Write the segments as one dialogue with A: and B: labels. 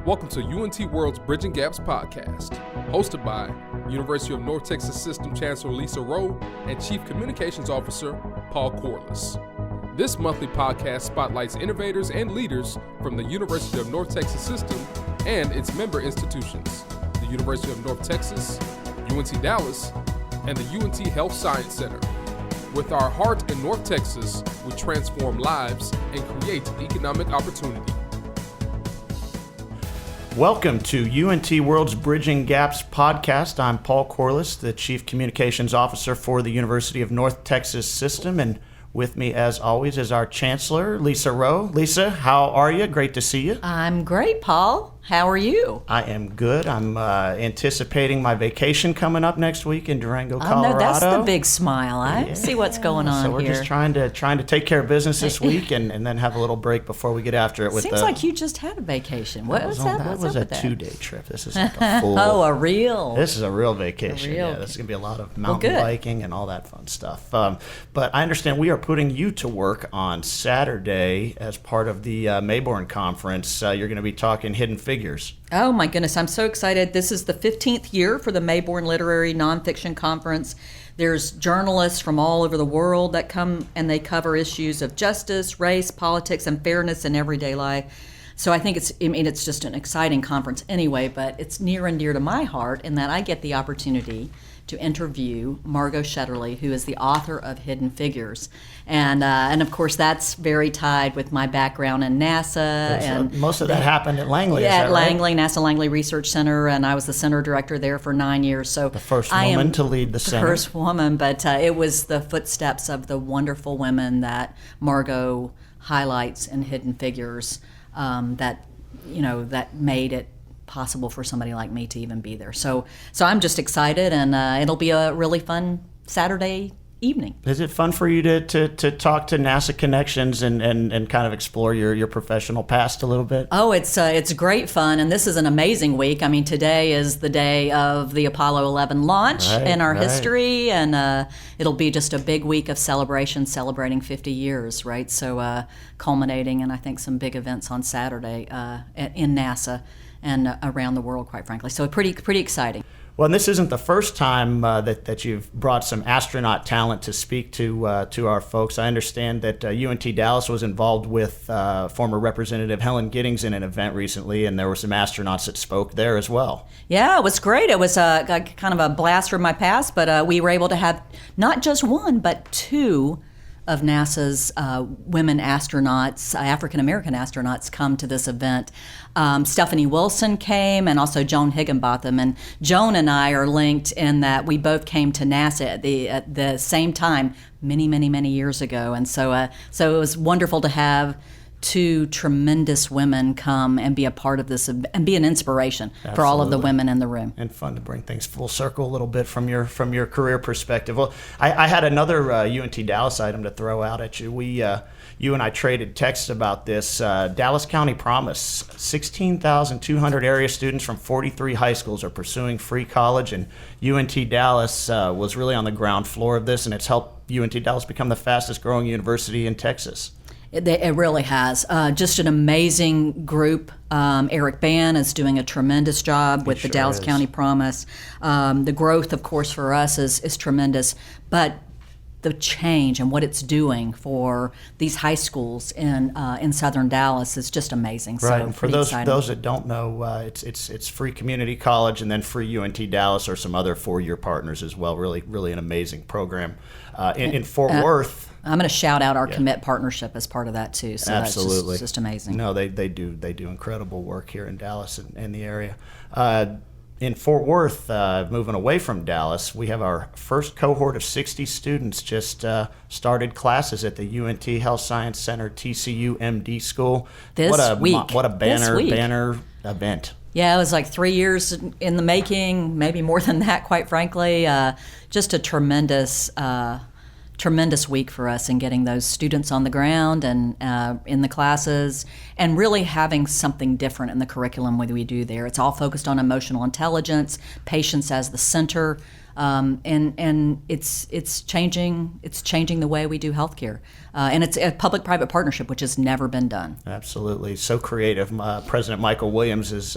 A: Welcome to UNT World's Bridging Gaps podcast, hosted by University of North Texas System Chancellor Lesa and Chief Communications Officer Paul Corliss. This monthly podcast spotlights innovators and leaders from the University of North Texas System and its member institutions, the University of North Texas, UNT Dallas, and the UNT Health Science Center. With our heart in North Texas, we transform lives and create economic opportunity.
B: Welcome to UNT World's Bridging Gaps podcast. I'm Paul Corliss, the Chief Communications Officer for the University of North Texas System, and with me, as always, is our Chancellor, Lesa. Lesa, how are you? Great to see you.
C: I'm great, Paul. How are you?
B: I am good. I'm anticipating my vacation coming up next week in Durango, Colorado.
C: Oh, no, that's the big smile. I see what's going on here.
B: So we're just trying to take care of business this week and then have a little break before we get after it.
C: Seems like you just had a vacation. What was that?
B: That was a 2-day trip. This is like a full. This is a real vacation. This is going to be a lot of mountain biking and all that fun stuff. But I understand we are putting you to work on Saturday as part of the Mayborn Conference. You're going to be talking Hidden Figures.
C: Oh my goodness, I'm so excited. This is the 15th year for the Mayborn Literary Nonfiction Conference. There's journalists from all over the world that come and they cover issues of justice, race, politics, and fairness in everyday life. So I think it's just an exciting conference anyway, but it's near and dear to my heart in that I get the opportunity to interview Margot Shetterly, who is the author of Hidden Figures. And of course, that's very tied with my background in NASA.
B: And most of that happened at Langley, is that
C: at
B: right?
C: Langley, NASA Langley Research Center, and I was the center director there for 9 years. So
B: the first woman to lead the center.
C: The first woman, but it was the footsteps of the wonderful women that Margot highlights in Hidden Figures that made it possible for somebody like me to even be there. So I'm just excited, and it'll be a really fun Saturday evening.
B: Is it fun for you to talk to NASA connections and kind of explore your professional past a little bit?
C: Oh, it's great fun, and this is an amazing week. I mean, today is the day of the Apollo 11 launch in our history, and it'll be just a big week of celebration, celebrating 50 years, right? So culminating in, I think, some big events on Saturday in NASA and around the world, quite frankly. So pretty exciting.
B: Well, and this isn't the first time that you've brought some astronaut talent to speak to our folks. I understand that UNT Dallas was involved with former Representative Helen Giddings in an event recently, and there were some astronauts that spoke there as well. Yeah,
C: it was great. It was kind of a blast from my past, but we were able to have not just one, but two of NASA's women astronauts, African-American astronauts, come to this event. Stephanie Wilson came, and also Joan Higginbotham. And Joan and I are linked in that we both came to NASA at the same time many years ago. And so it was wonderful to have two tremendous women come and be a part of this and be an inspiration for all of the women in the room.
B: And fun to bring things full circle a little bit from your career perspective. Well, I had another UNT Dallas item to throw out at you. You and I traded texts about this. Dallas County Promise, 16,200 area students from 43 high schools are pursuing free college, and UNT Dallas was really on the ground floor of this, and it's helped UNT Dallas become the fastest growing university in Texas.
C: It really has. Just an amazing group. Eric Bann is doing a tremendous job with the Dallas County Promise. The growth, of course, for us is tremendous, but the change and what it's doing for these high schools in southern Dallas is just amazing.
B: Right,
C: so
B: and for those that don't know, it's free community college and then free UNT Dallas or some other 4-year partners as well. Really an amazing program. In Fort Worth,
C: I'm going to shout out our Commit partnership as part of that too. So
B: absolutely,
C: that's just amazing.
B: No, they do incredible work here in Dallas and the area. In Fort Worth, moving away from Dallas, we have our first cohort of 60 students just started classes at the UNT Health Science Center TCU MD School. What a banner event.
C: Yeah, it was like 3 years in the making, maybe more than that, quite frankly. Just a tremendous week for us in getting those students on the ground and in the classes and really having something different in the curriculum that we do there. It's all focused on emotional intelligence, patients as the center. and it's changing the way we do healthcare, and it's a public-private partnership, which has never been done.
B: Absolutely, so creative. President Michael Williams is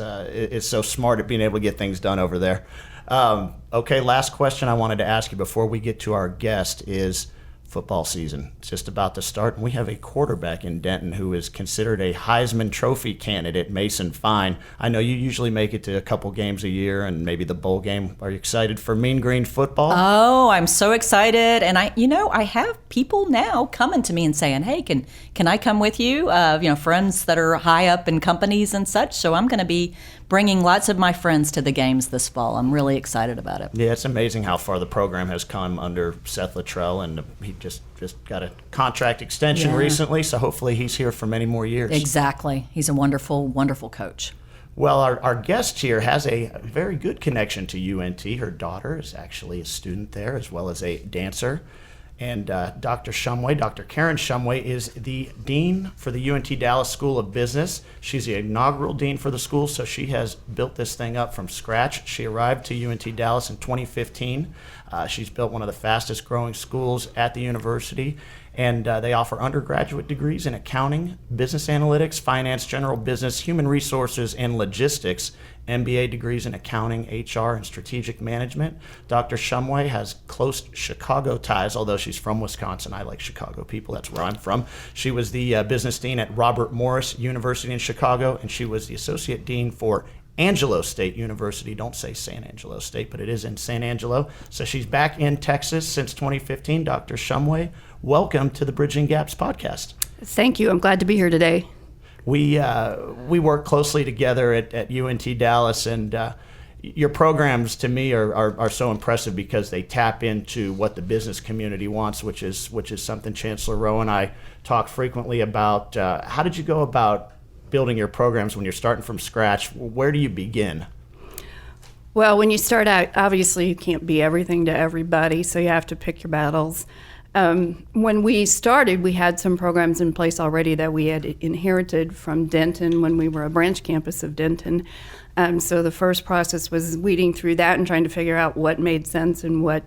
B: so smart at being able to get things done over there. Okay, last question I wanted to ask you before we get to our guest is football season. It's just about to start, and we have a quarterback in Denton who is considered a Heisman Trophy candidate, Mason Fine. I know you usually make it to a couple games a year and maybe the bowl game. Are you excited for Mean Green football?
C: Oh, I'm so excited. And I have people now coming to me and saying, hey, can I come with you? Friends that are high up in companies and such. So I'm going to be bringing lots of my friends to the games this fall. I'm really excited about it.
B: Yeah, it's amazing how far the program has come under Seth Luttrell, and he just got a contract extension recently, so hopefully he's here for many more years.
C: Exactly. He's a wonderful, wonderful coach.
B: Well, our guest here has a very good connection to UNT. Her daughter is actually a student there as well as a dancer. And Dr. Shumway, Dr. Karen Shumway, is the dean for the UNT Dallas School of Business. She's the inaugural dean for the school, so she has built this thing up from scratch. She arrived to UNT Dallas in 2015. She's built one of the fastest growing schools at the university, and they offer undergraduate degrees in accounting, business analytics, finance, general business, human resources, and logistics, MBA degrees in accounting, HR, and strategic management. Dr. Shumway has close Chicago ties, although she's from Wisconsin. I like Chicago people. That's where I'm from. She was the business dean at Robert Morris University in Chicago, and she was the associate dean for Angelo State University. Don't say San Angelo State, but it is in San Angelo. So she's back in Texas since 2015. Dr. Shumway, welcome to the Bridging Gaps podcast.
D: Thank you. I'm glad to be here today.
B: We work closely together at UNT Dallas, and your programs to me are so impressive because they tap into what the business community wants, which is something Chancellor Rowe and I talk frequently about. How did you go about building your programs when you're starting from scratch? Where do you begin?
D: Well, when you start out, obviously you can't be everything to everybody, so you have to pick your battles. When we started, we had some programs in place already that we had inherited from Denton when we were a branch campus of Denton. So the first process was weeding through that and trying to figure out what made sense and what.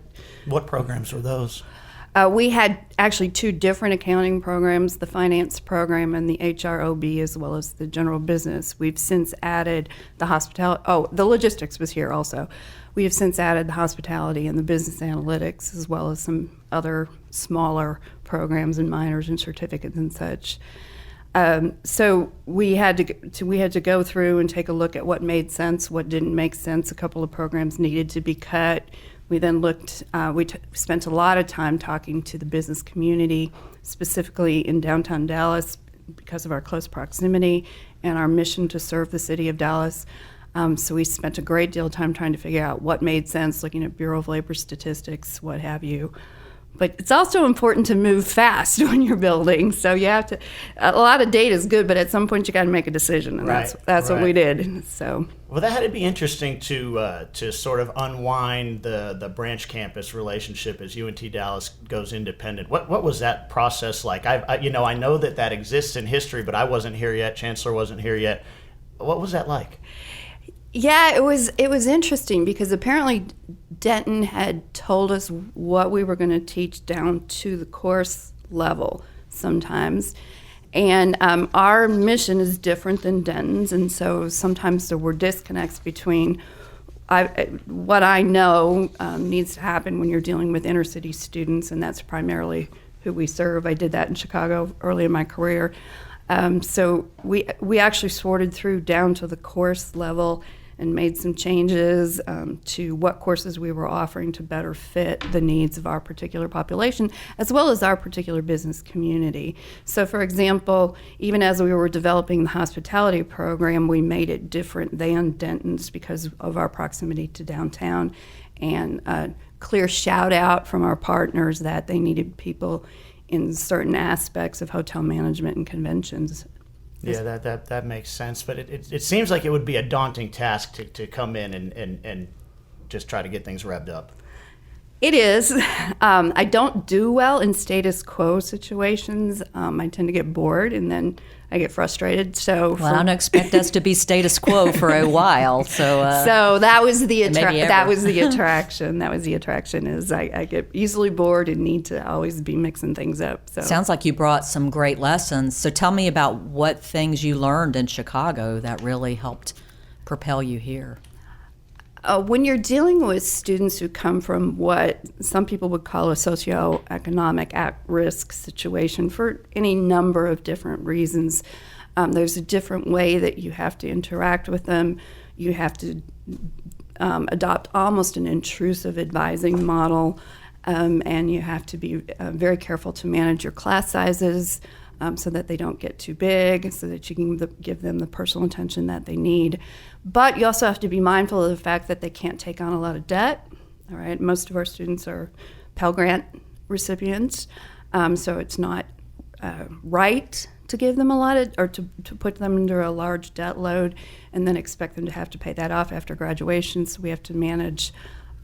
B: What programs were those?
D: We had actually two different accounting programs, the finance program and the HROB, as well as the general business. We've since added the hospitality. Oh, the logistics was here also. We have since added the hospitality and the business analytics, as well as some other smaller programs and minors and certificates and such. So we had to go through and take a look at what made sense, what didn't make sense. A couple of programs needed to be cut. We then spent a lot of time talking to the business community, specifically in downtown Dallas, because of our close proximity and our mission to serve the city of Dallas. So we spent a great deal of time trying to figure out what made sense, looking at Bureau of Labor statistics, what have you. But it's also important to move fast when you're building. So you have to. A lot of data is good, but at some point you got to make a decision, and that's what we did. So.
B: Well, that had to be interesting to sort of unwind the branch campus relationship as UNT Dallas goes independent. What was that process like? I know that exists in history, but I wasn't here yet. Chancellor wasn't here yet. What was that like?
D: Yeah, it was interesting because apparently Denton had told us what we were going to teach down to the course level sometimes. And our mission is different than Denton's, and so sometimes there were disconnects between what I know needs to happen when you're dealing with inner city students, and that's primarily who we serve. I did that in Chicago early in my career. So we actually sorted through down to the course level and made some changes to what courses we were offering to better fit the needs of our particular population, as well as our particular business community. So, for example, even as we were developing the hospitality program, we made it different than Denton's because of our proximity to downtown, and a clear shout out from our partners that they needed people in certain aspects of hotel management and conventions.
B: Yeah, that makes sense. But it seems like it would be a daunting task to come in and just try to get things revved up.
D: It is. I don't do well in status quo situations. I tend to get bored, and then I get frustrated. So
C: Well, I don't expect us to be status quo for a while. So
D: that was the
C: maybe ever.
D: that was the attraction. That was the attraction. Is I get easily bored and need to always be mixing things up. So
C: sounds like you brought some great lessons. So tell me about what things you learned in Chicago that really helped propel you here.
D: When you're dealing with students who come from what some people would call a socioeconomic at-risk situation for any number of different reasons, there's a different way that you have to interact with them. You have to adopt almost an intrusive advising model, and you have to be very careful to manage your class sizes so that they don't get too big, so that you can give them the personal attention that they need. But you also have to be mindful of the fact that they can't take on a lot of debt. All right, most of our students are Pell Grant recipients, so it's not right to give them a lot of, or to put them under a large debt load and then expect them to have to pay that off after graduation. So we have to manage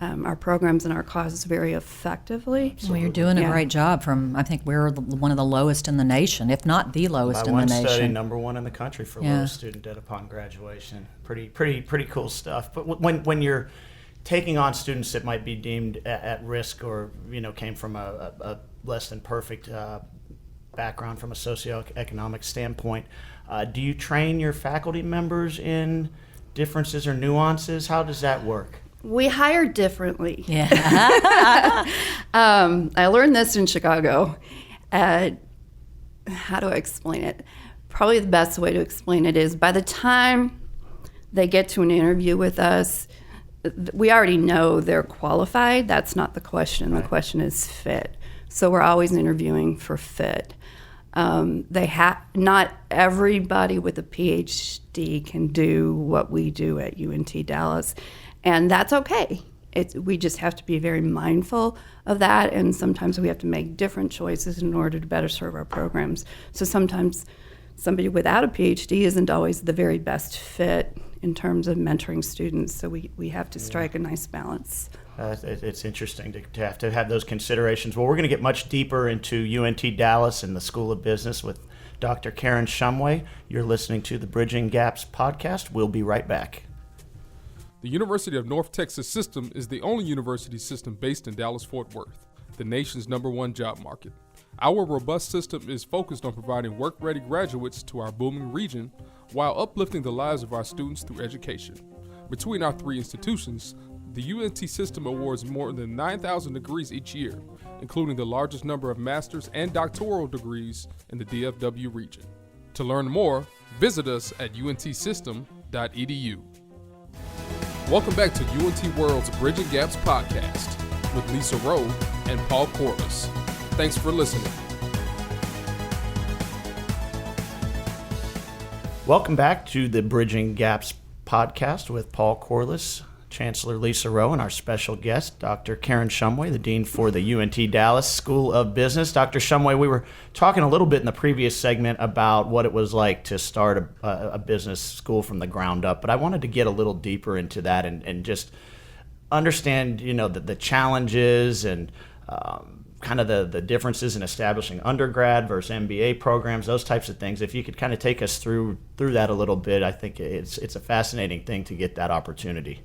D: our programs and our causes very effectively.
C: Well, you're doing a great job. I think we're one of the lowest in the nation, if not the lowest in the nation.
B: Study, number one in the country for lowest student debt upon graduation. Pretty cool stuff. But when you're taking on students that might be deemed at risk or came from a less than perfect background from a socioeconomic standpoint, do you train your faculty members in differences or nuances? How does that work?
D: We hire differently.
C: Yeah.
D: I learned this in Chicago. How do I explain it? Probably the best way to explain it is by the time they get to an interview with us, we already know they're qualified. That's not the question. The question is fit. So we're always interviewing for fit. Not everybody with a PhD can do what we do at UNT Dallas. And that's okay. We just have to be very mindful of that, and sometimes we have to make different choices in order to better serve our programs. So sometimes somebody without a PhD isn't always the very best fit in terms of mentoring students, so we have to strike a nice balance.
B: It's interesting to have those considerations. Well, we're going to get much deeper into UNT Dallas and the School of Business with Dr. Karen Shumway. You're listening to the Bridging Gaps podcast. We'll be right back.
A: The University of North Texas System is the only university system based in Dallas-Fort Worth, the nation's #1 job market. Our robust system is focused on providing work-ready graduates to our booming region while uplifting the lives of our students through education. Between our 3 institutions, the UNT system awards more than 9,000 degrees each year, including the largest number of master's and doctoral degrees in the DFW region. To learn more, visit us at untsystem.edu. Welcome back to UNT World's Bridging Gaps podcast with Lesa Rowe and Paul Corliss. Thanks for listening.
B: Welcome back to the Bridging Gaps podcast with Paul Corliss, Chancellor Lesa Rowe, and our special guest, Dr. Karen Shumway, the Dean for the UNT Dallas School of Business. Dr. Shumway, we were talking a little bit in the previous segment about what it was like to start a business school from the ground up, but I wanted to get a little deeper into that and just understand, the challenges and kind of the differences in establishing undergrad versus MBA programs, those types of things. If you could kind of take us through that a little bit, I think it's a fascinating thing to get that opportunity.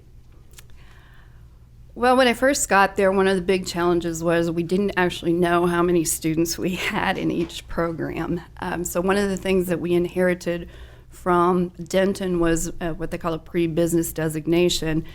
D: Well, when I first got there, one of the big challenges was we didn't actually know how many students we had in each program. So one of the things that we inherited from Denton was what they call a pre-business designation.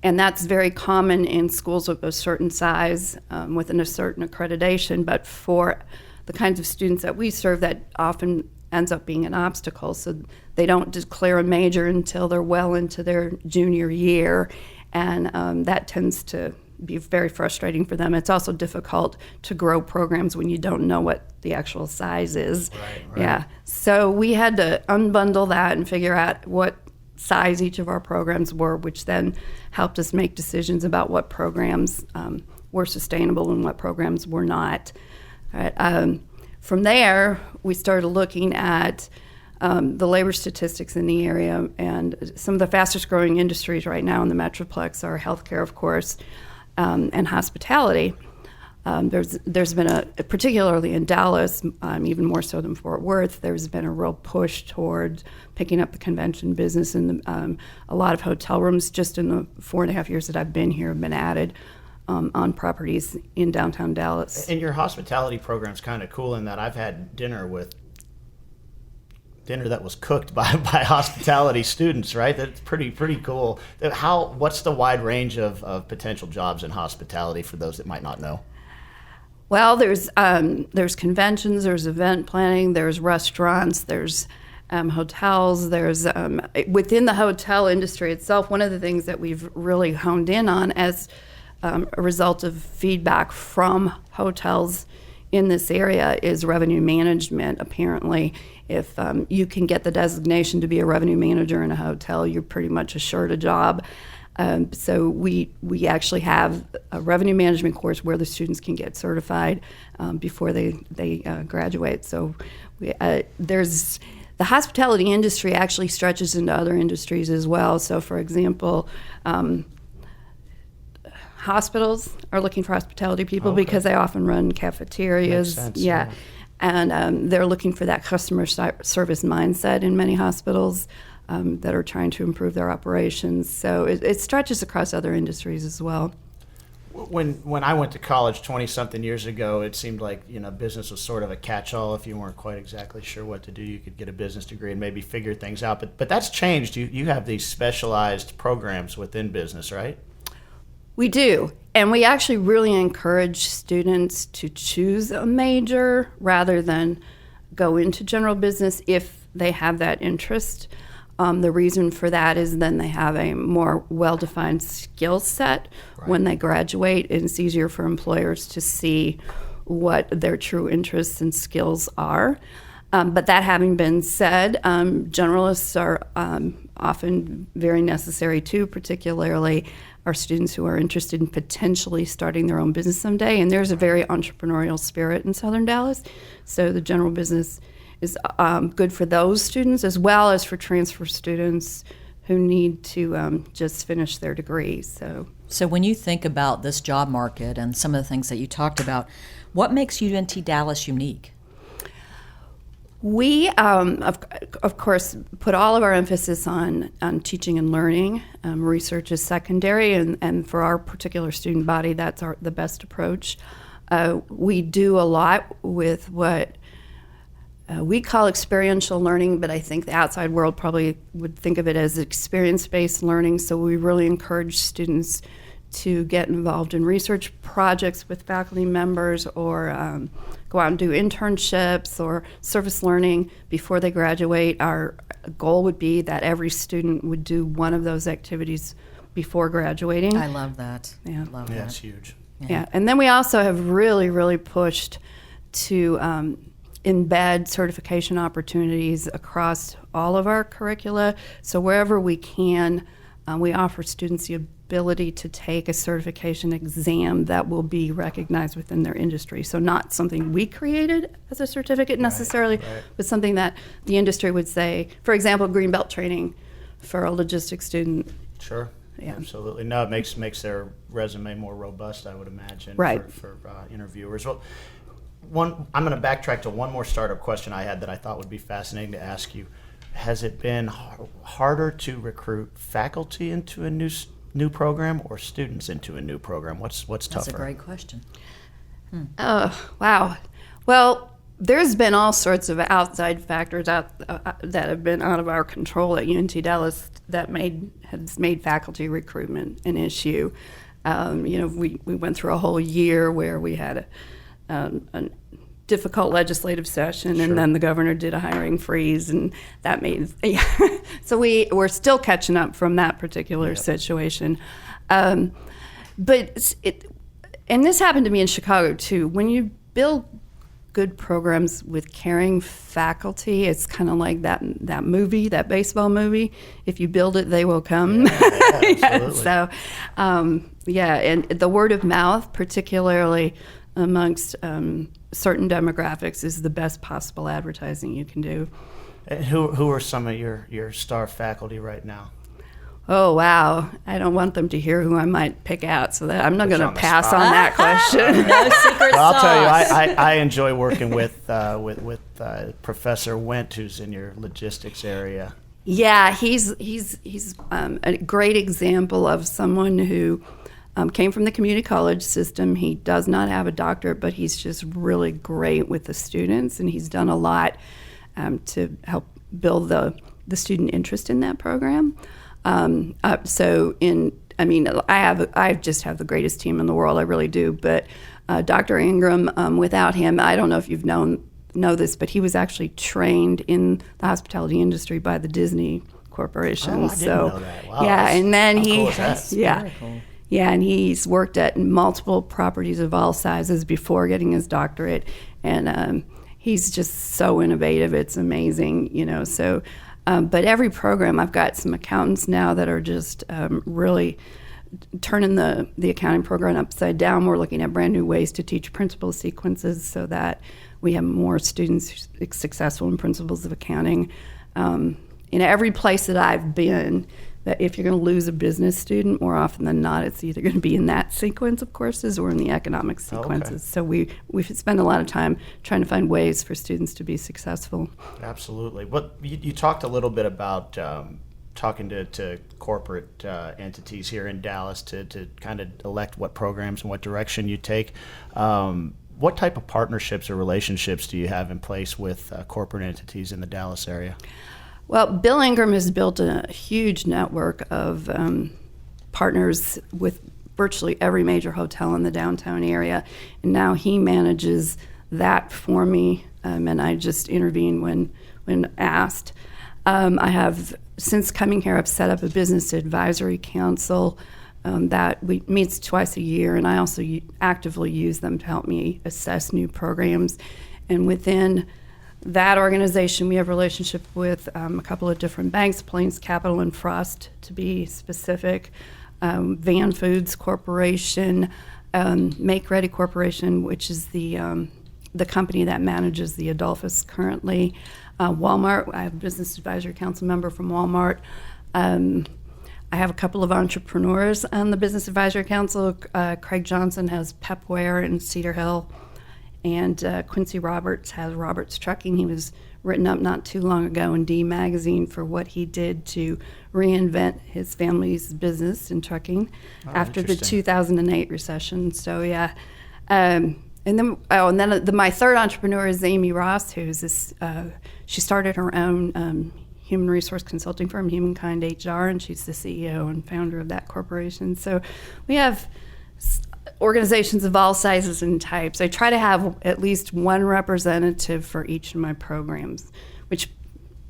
D: And that's very common in schools of a certain size within a certain accreditation. But for the kinds of students that we serve, that often ends up being an obstacle. So they don't declare a major until they're well into their junior year. And that tends to be very frustrating for them. It's also difficult to grow programs when you don't know what the actual size is.
B: Right.
D: Yeah. So we had to unbundle that and figure out what size each of our programs were, which then helped us make decisions about what programs were sustainable and what programs were not. All right. From there, we started looking at the labor statistics in the area, and some of the fastest growing industries right now in the Metroplex are healthcare, of course, and hospitality. There's been particularly in Dallas, even more so than Fort Worth, there's been a real push toward picking up the convention business, and a lot of hotel rooms just in the 4.5 years that I've been here have been added on properties in downtown Dallas.
B: And your hospitality program's kind of cool in that I've had dinner that was cooked by hospitality students, right? That's pretty cool. What's the wide range of potential jobs in hospitality for those that might not know?
D: Well, there's conventions, there's event planning, there's restaurants, there's hotels, there's within the hotel industry itself. One of the things that we've really honed in on as a result of feedback from hotels in this area is revenue management. Apparently, if you can get the designation to be a revenue manager in a hotel, you're pretty much assured a job. So we actually have a revenue management course where the students can get certified before they graduate. So there's the hospitality industry actually stretches into other industries as well. So, for example, hospitals are looking for hospitality people because they often run cafeterias.
B: Makes sense,
D: yeah. And they're looking for that customer service mindset in many hospitals that are trying to improve their operations. So it stretches across other industries as well.
B: When I went to college 20-something years ago, it seemed like business was sort of a catch-all. If you weren't quite exactly sure what to do, you could get a business degree and maybe figure things out. But that's changed. You have these specialized programs within business, right?
D: We do. And we actually really encourage students to choose a major rather than go into general business if they have that interest. The reason for that is then they have a more well-defined skill set when they graduate, and it's easier for employers to see what their true interests and skills are. But that having been said, generalists are often very necessary too, particularly our students who are interested in potentially starting their own business someday. And there's a very entrepreneurial spirit in Southern Dallas, so the general business is good for those students as well as for transfer students who need to just finish their degree.
C: So when you think about this job market and some of the things that you talked about, what makes UNT Dallas unique?
D: We, of course, put all of our emphasis on teaching and learning. Research is secondary, and for our particular student body, that's the best approach. We do a lot with what we call experiential learning, but I think the outside world probably would think of it as experience-based learning. So we really encourage students to get involved in research projects with faculty members, or go out and do internships or service learning before they graduate. Our goal would be that every student would do one of those activities before graduating.
C: I love that.
D: Yeah.
C: Love that.
B: That's huge.
D: Yeah, and then we also have really, really pushed to embed certification opportunities across all of our curricula. So wherever we can, we offer students the ability to take a certification exam that will be recognized within their industry. So not something we created as a certificate necessarily, but something that the industry would say, for example, green belt training for a logistics student.
B: Sure. Yeah. Absolutely. No, it makes their resume more robust, I would imagine, for interviewers. Well, I'm going to backtrack to one more startup question I had that I thought would be fascinating to ask you. Has it been harder to recruit faculty into a new program or students into a new program? What's tougher?
C: That's a great question.
D: Oh, wow. Well, there's been all sorts of outside factors that have been out of our control at UNT Dallas that has made faculty recruitment an issue. We went through a whole year where we had a difficult legislative session, and then the governor did a hiring freeze, and that made so we're still catching up from that particular situation. And this happened to me in Chicago too. When you build good programs with caring faculty, it's kind of like that movie, that baseball movie. If you build it, they will come.
B: Absolutely.
D: So, and the word of mouth, particularly amongst certain demographics, is the best possible advertising you can do.
B: And who are some of your star faculty right now?
D: Oh, wow. I don't want them to hear who I might pick out, so that I'm not going to pass on that question.
C: No secret
B: Well, I'll
C: sauce.
B: tell you, I enjoy working with Professor Wendt, who's in your logistics area.
D: Yeah, he's a great example of someone who came from the community college system. He does not have a doctorate, but he's just really great with the students, and he's done a lot to help build the student interest in that program. I just have the greatest team in the world. I really do. But Dr. Ingram, without him, I don't know if you've know this, but he was actually trained in the hospitality industry by the Disney Corporation.
B: Oh, I didn't know that. Wow,
D: yeah, and then
B: how
D: he,
B: cool is that?
D: yeah,
C: cool.
D: yeah, and he's worked at multiple properties of all sizes before getting his doctorate, and he's just so innovative. It's amazing, So, but every program, I've got some accountants now that are just really turning the accounting program upside down. We're looking at brand new ways to teach principal sequences so that we have more students successful in principles of accounting. In every place that I've been, that if you're going to lose a business student, more often than not, it's either going to be in that sequence of courses or in the economic sequences. So we spend a lot of time trying to find ways for students to be successful.
B: Absolutely. But you talked a little bit about talking to corporate entities here in Dallas to kind of elect what programs and what direction you take. What type of partnerships or relationships do you have in place with corporate entities in the Dallas area?
D: Well, Bill Ingram has built a huge network of partners with virtually every major hotel in the downtown area, and now he manages that for me, and I just intervene when asked. I have, since coming here, I've set up a business advisory council that meets twice a year, and I also actively use them to help me assess new programs. And within that organization, we have a relationship with a couple of different banks, Plains Capital and Frost, to be specific, Van Foods Corporation, Make Ready Corporation, which is the company that manages the Adolphus currently, Walmart. I have a business advisory council member from Walmart. I have a couple of entrepreneurs on the Business Advisory Council. Craig Johnson has Pepware in Cedar Hill, and Quincy Roberts has Roberts Trucking. He was written up not too long ago in D Magazine for what he did to reinvent his family's business in trucking after the 2008 recession. So yeah, and then my third entrepreneur is Amy Ross, who's this. She started her own human resource consulting firm, Humankind HR, and she's the CEO and founder of that corporation. So we have organizations of all sizes and types. I try to have at least one representative for each of my programs, which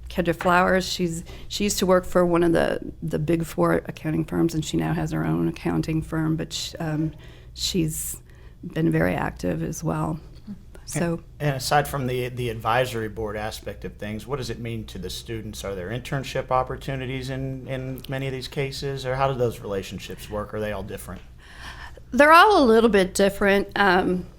D: Kendra Flowers, she used to work for one of the big four accounting firms, and she now has her own accounting firm, but she's been very active as well. So,
B: and aside from the advisory board aspect of things, what does it mean to the students? Are there internship opportunities in many of these cases, or how do those relationships work? Are they all different?
D: They're all a little bit different.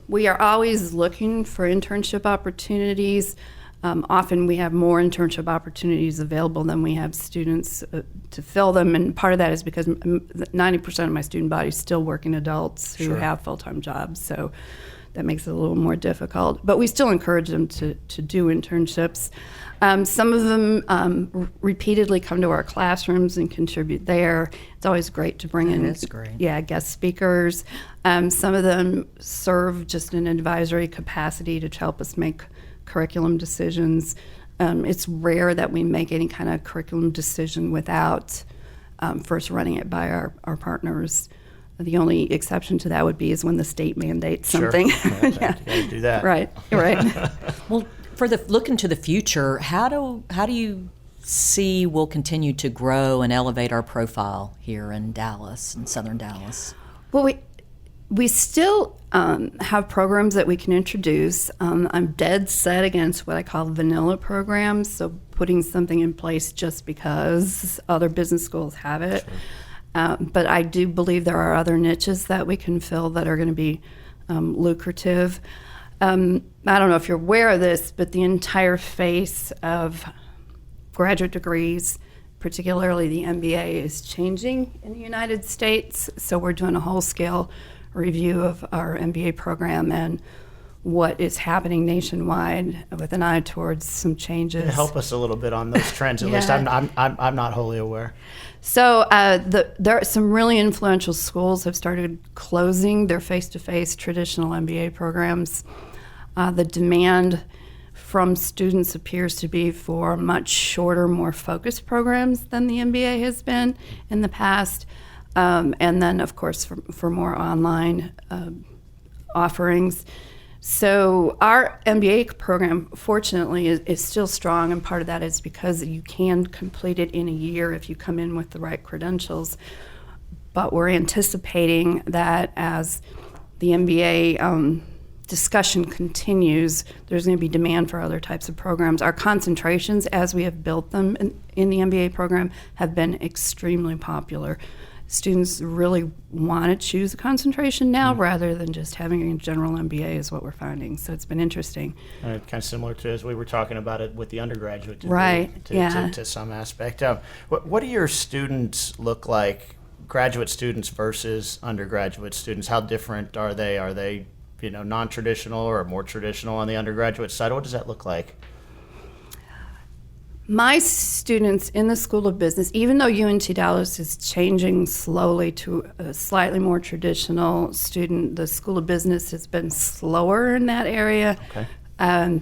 D: We are always looking for internship opportunities. Often we have more internship opportunities available than we have students to fill them, and part of that is because 90% of my student body is still working adults who have full-time jobs, so that makes it a little more difficult. But we still encourage them to do internships. Some of them repeatedly come to our classrooms and contribute there. It's always great to bring in guest speakers. Some of them serve just in an advisory capacity to help us make curriculum decisions. It's rare that we make any kind of curriculum decision without first running it by our partners. The only exception to that would be is when the state mandates something.
B: Sure. Yeah. You gotta do that.
D: Right.
C: Well, for the look into the future, how do you see we'll continue to grow and elevate our profile here in Dallas and Southern Dallas?
D: Well, we still have programs that we can introduce. I'm dead set against what I call vanilla programs, so putting something in place just because other business schools have it. Sure. But I do believe there are other niches that we can fill that are going to be lucrative. I don't know if you're aware of this, but the entire face of graduate degrees particularly the MBA, is changing in the United States. So we're doing a whole-scale review of our MBA program and what is happening nationwide with an eye towards some changes.
B: Help us a little bit on those trends. At least I'm not wholly aware.
D: So there are some really influential schools have started closing their face-to-face traditional MBA programs. The demand from students appears to be for much shorter, more focused programs than the MBA has been in the past. And then, of course, for more online offerings. So our MBA program, fortunately, is still strong, and part of that is because you can complete it in a year if you come in with the right credentials. But we're anticipating that as the MBA discussion continues, there's going to be demand for other types of programs. Our concentrations, as we have built them in the MBA program, have been extremely popular. Students really want to choose a concentration now rather than just having a general MBA is what we're finding. So it's been interesting.
B: Kind of similar to as we were talking about it with the undergraduate degree,
D: right?
B: To some aspect. What do your students look like, graduate students versus undergraduate students? How different are they? Are they, non-traditional or more traditional on the undergraduate side? What does that look like?
D: My students in the School of Business, even though UNT Dallas is changing slowly to a slightly more traditional student, the School of Business has been slower in that area.
B: Okay.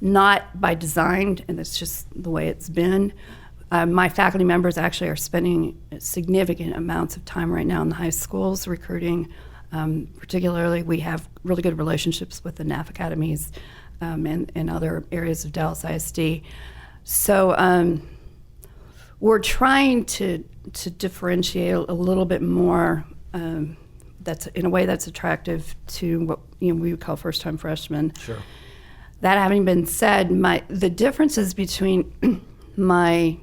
D: Not by design, and it's just the way it's been. My faculty members actually are spending significant amounts of time right now in the high schools recruiting. Particularly, we have really good relationships with the NAF academies and other areas of Dallas ISD. So we're trying to differentiate a little bit more. That's in a way that's attractive to what we would call first-time freshmen.
B: Sure.
D: That having been said, the differences between my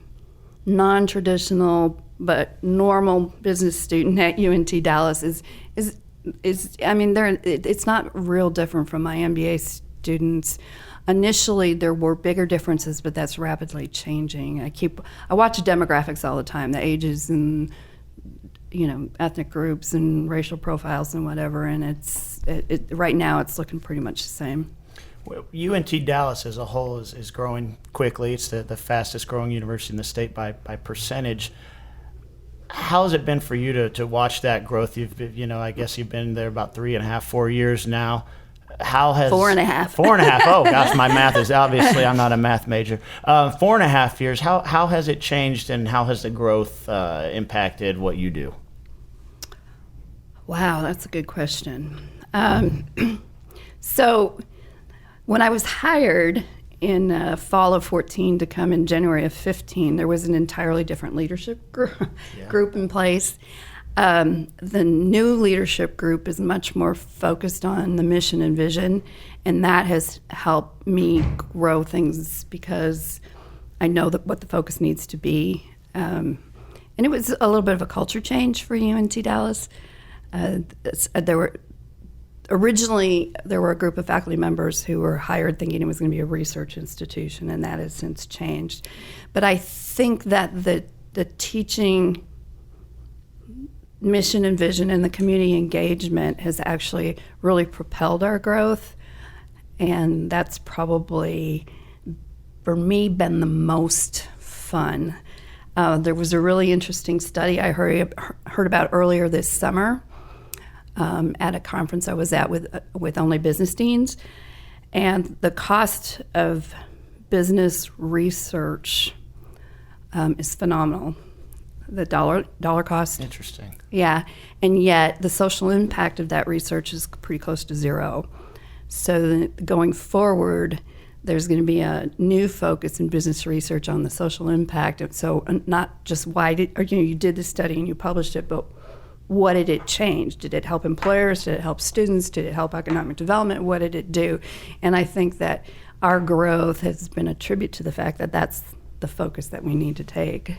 D: non-traditional but normal business student at UNT Dallas is it's not real different from my MBA students. Initially, there were bigger differences, but that's rapidly changing. I watch demographics all the time, the ages and ethnic groups and racial profiles and whatever, and right now it's looking pretty much the same.
B: Well, UNT Dallas as a whole is growing quickly. It's the fastest growing university in the state by percentage. How has it been for you to watch that growth? I guess you've been there about 3.5, 4 years now. How has
D: 4.5?
B: 4.5. Oh gosh, my math is obviously I'm not a math major. 4.5 years. How has it changed, and how has the growth impacted what you do?
D: Wow, that's a good question. So when I was hired in fall of 14 to come in January of 15, there was an entirely different leadership group in place. The new leadership group is much more focused on the mission and vision, and that has helped me grow things because I know what the focus needs to be. And it was a little bit of a culture change for UNT Dallas. Originally, there were a group of faculty members who were hired thinking it was going to be a research institution, and that has since changed. But I think that the teaching mission and vision and the community engagement has actually really propelled our growth, and that's probably, for me, been the most fun. There was a really interesting study I heard about earlier this summer at a conference I was at with only business deans, and the cost of business research is phenomenal. The dollar cost.
B: Interesting.
D: Yeah, and yet the social impact of that research is pretty close to zero. So going forward, there's going to be a new focus in business research on the social impact. So not just you did the study and you published it, but what did it change? Did it help employers? Did it help students? Did it help economic development? What did it do? And I think that our growth has been a tribute to the fact that that's the focus that we need to take.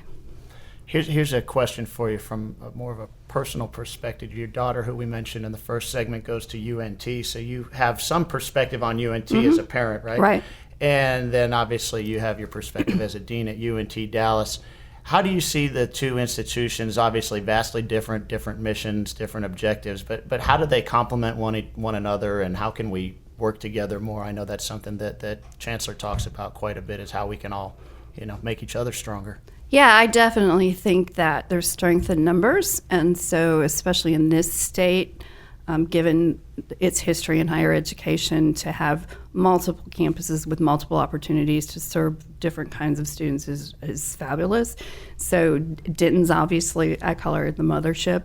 B: Here's a question for you from more of a personal perspective. Your daughter, who we mentioned in the first segment, goes to UNT, so you have some perspective on UNT as a parent, right?
D: Right.
B: And then obviously you have your perspective as a dean at UNT Dallas. How do you see the two institutions, obviously vastly different missions, different objectives, but how do they complement one another, and how can we work together more? I know that's something that Chancellor talks about quite a bit, is how we can all, make each other stronger.
D: Yeah, I definitely think that there's strength in numbers, and so especially in this state, given its history in higher education, to have multiple campuses with multiple opportunities to serve different kinds of students is fabulous. So Denton's obviously, I call her the mothership,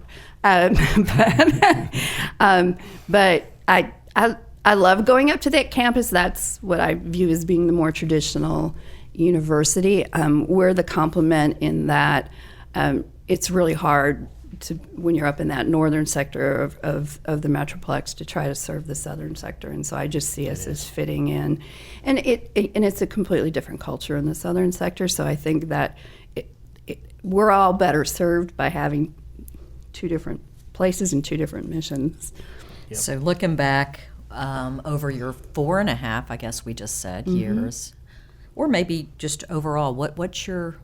D: but I love going up to that campus. That's what I view as being the more traditional university. We're the complement in that it's really hard when you're up in that northern sector of the Metroplex to try to serve the southern sector, and so I just see us as fitting in, and it's a completely different culture in the southern sector. So I think that we're all better served by having two different places and two different missions.
C: Yep. So looking back over your 4.5, I guess we just said, years, or maybe just overall, what's your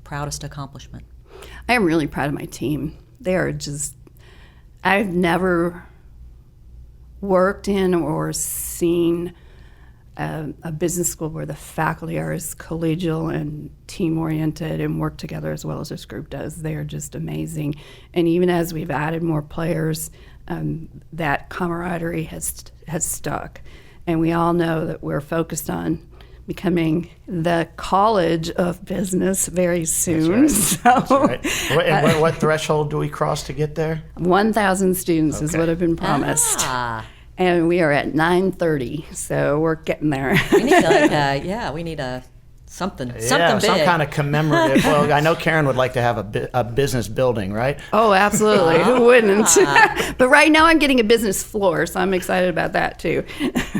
C: proudest accomplishment?
D: I am really proud of my team. They are just, I've never worked in or seen a business school where the faculty are as collegial and team-oriented and work together as well as this group does. They are just amazing. And even as we've added more players, that camaraderie has stuck. And we all know that we're focused on becoming the College of Business very soon.
B: That's right.
D: So,
B: That's right. And what threshold do we cross to get there?
D: 1,000 students is what have been promised. And we are at 930, so we're getting there.
C: We need we need something big.
B: Some kind of commemorative. Well, I know Karen would like to have a business building, right?
D: Oh, absolutely. Who wouldn't? But right now I'm getting a business floor, so I'm excited about that too.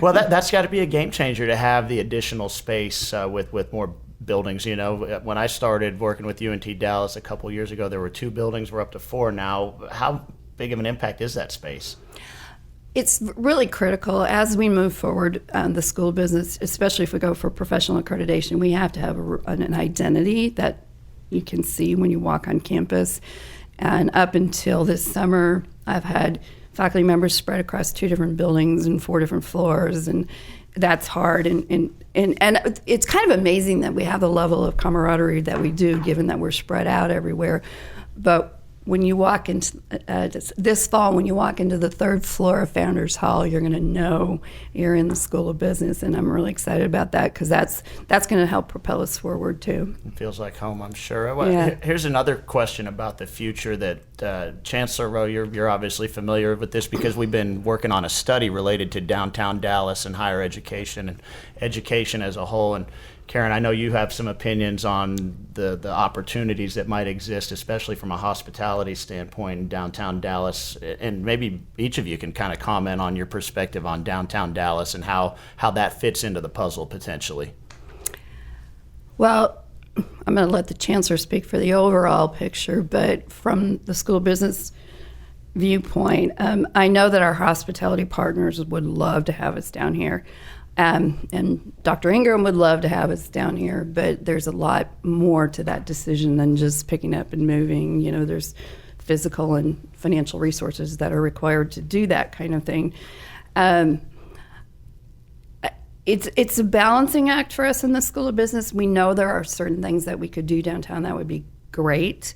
B: Well, that's got to be a game changer to have the additional space with more buildings. When I started working with UNT Dallas a couple years ago, there were 2 buildings. We're up to 4 now. How big of an impact is that space?
D: It's really critical as we move forward the school business, especially if we go for professional accreditation. We have to have an identity that you can see when you walk on campus. And up until this summer, I've had faculty members spread across 2 different buildings and 4 different floors, and that's hard. And it's kind of amazing that we have the level of camaraderie that we do, given that we're spread out everywhere. But when you walk into this fall, when you walk into the 3rd floor of Founders Hall, you're going to know you're in the School of Business, and I'm really excited about that because that's going to help propel us forward too.
B: It feels like home, I'm sure. Well,
D: yeah.
B: Here's another question about the future that Chancellor Rowe, you're obviously familiar with this because we've been working on a study related to downtown Dallas and higher education and education as a whole. And Karen, I know you have some opinions on the opportunities that might exist, especially from a hospitality standpoint in downtown Dallas, and maybe each of you can kind of comment on your perspective on downtown Dallas and how that fits into the puzzle potentially.
D: Well, I'm going to let the Chancellor speak for the overall picture, but from the school business viewpoint, I know that our hospitality partners would love to have us down here. And Dr. Ingram would love to have us down here, but there's a lot more to that decision than just picking up and moving. There's physical and financial resources that are required to do that kind of thing. It's a balancing act for us in the School of Business. We know there are certain things that we could do downtown that would be great,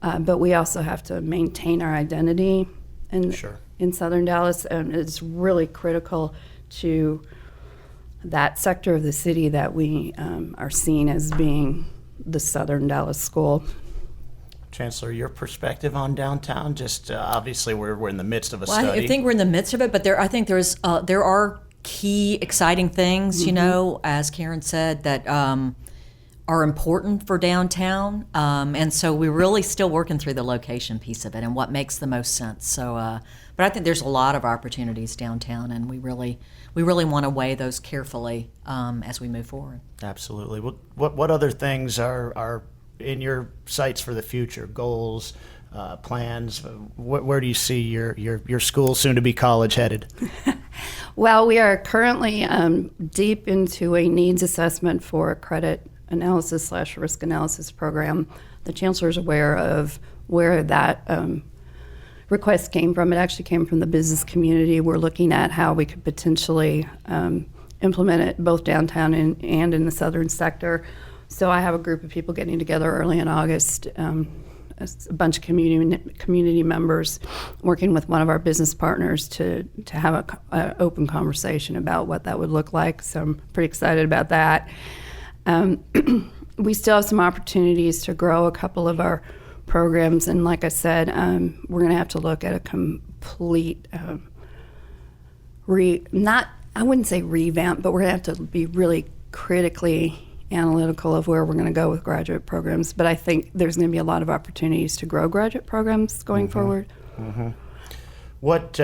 D: but we also have to maintain our identity in Southern Dallas, and it's really critical to that sector of the city that we are seen as being the Southern Dallas School.
B: Chancellor, your perspective on downtown? Just obviously we're in the midst of a study.
C: I think we're in the midst of it, but I think there are key exciting things, as Karen said, that are important for downtown, and so we're really still working through the location piece of it and what makes the most sense. So, but I think there's a lot of opportunities downtown, and we really want to weigh those carefully as we move forward.
B: Absolutely. What other things are in your sights for the future? Goals, plans? Where do you see your school, soon to be college, headed?
D: Well, we are currently deep into a needs assessment for a credit analysis/risk analysis program. The Chancellor is aware of where that request came from. It actually came from the business community. We're looking at how we could potentially implement it both downtown and in the southern sector. So I have a group of people getting together early in August, a bunch of community members working with one of our business partners to have an open conversation about what that would look like. So I'm pretty excited about that. We still have some opportunities to grow a couple of our programs, and like I said, we're going to have to look at a complete I wouldn't say revamp, but we're going to have to be really critically analytical of where we're going to go with graduate programs. But I think there's going to be a lot of opportunities to grow graduate programs going forward.
B: Mm-hmm. What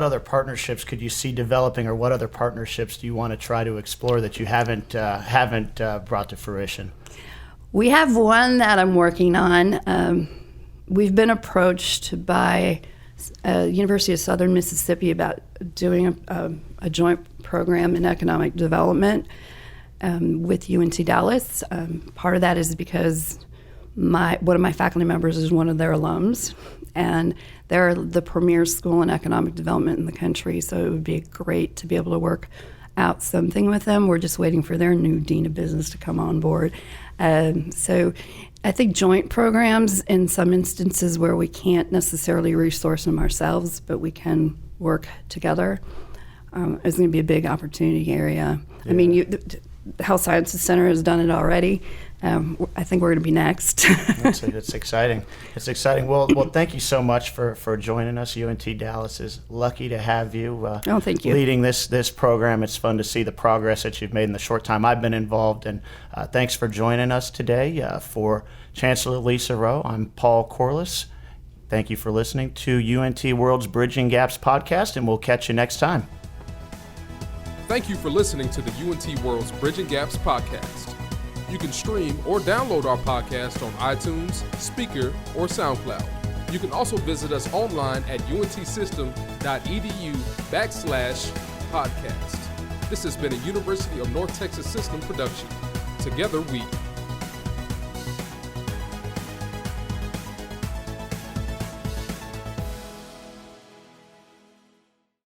B: other partnerships could you see developing, or what other partnerships do you want to try to explore that you haven't brought to fruition?
D: We have one that I'm working on. We've been approached by University of Southern Mississippi about doing a joint program in economic development with UNT Dallas. Part of that is because one of my faculty members is one of their alums, and they're the premier school in economic development in the country, so it would be great to be able to work out something with them. We're just waiting for their new dean of business to come on board. So I think joint programs, in some instances where we can't necessarily resource them ourselves, but we can work together, is going to be a big opportunity area. Yeah. I mean, the Health Sciences Center has done it already. I think we're going to be next.
B: It's exciting. It's exciting. Well, thank you so much for joining us. UNT Dallas is lucky to have you.
D: Thank you.
B: Leading this program. It's fun to see the progress that you've made in the short time I've been involved. And thanks for joining us today. For Chancellor Lesa Rowe, I'm Paul Corliss. Thank you for listening to UNT World's Bridging Gaps podcast, and we'll catch you next time.
A: Thank you for listening to the UNT World's Bridging Gaps podcast. You can stream or download our podcast on iTunes, Speaker, or SoundCloud. You can also visit us online at untsystem.edu/podcast. This has been a University of North Texas System production. Together we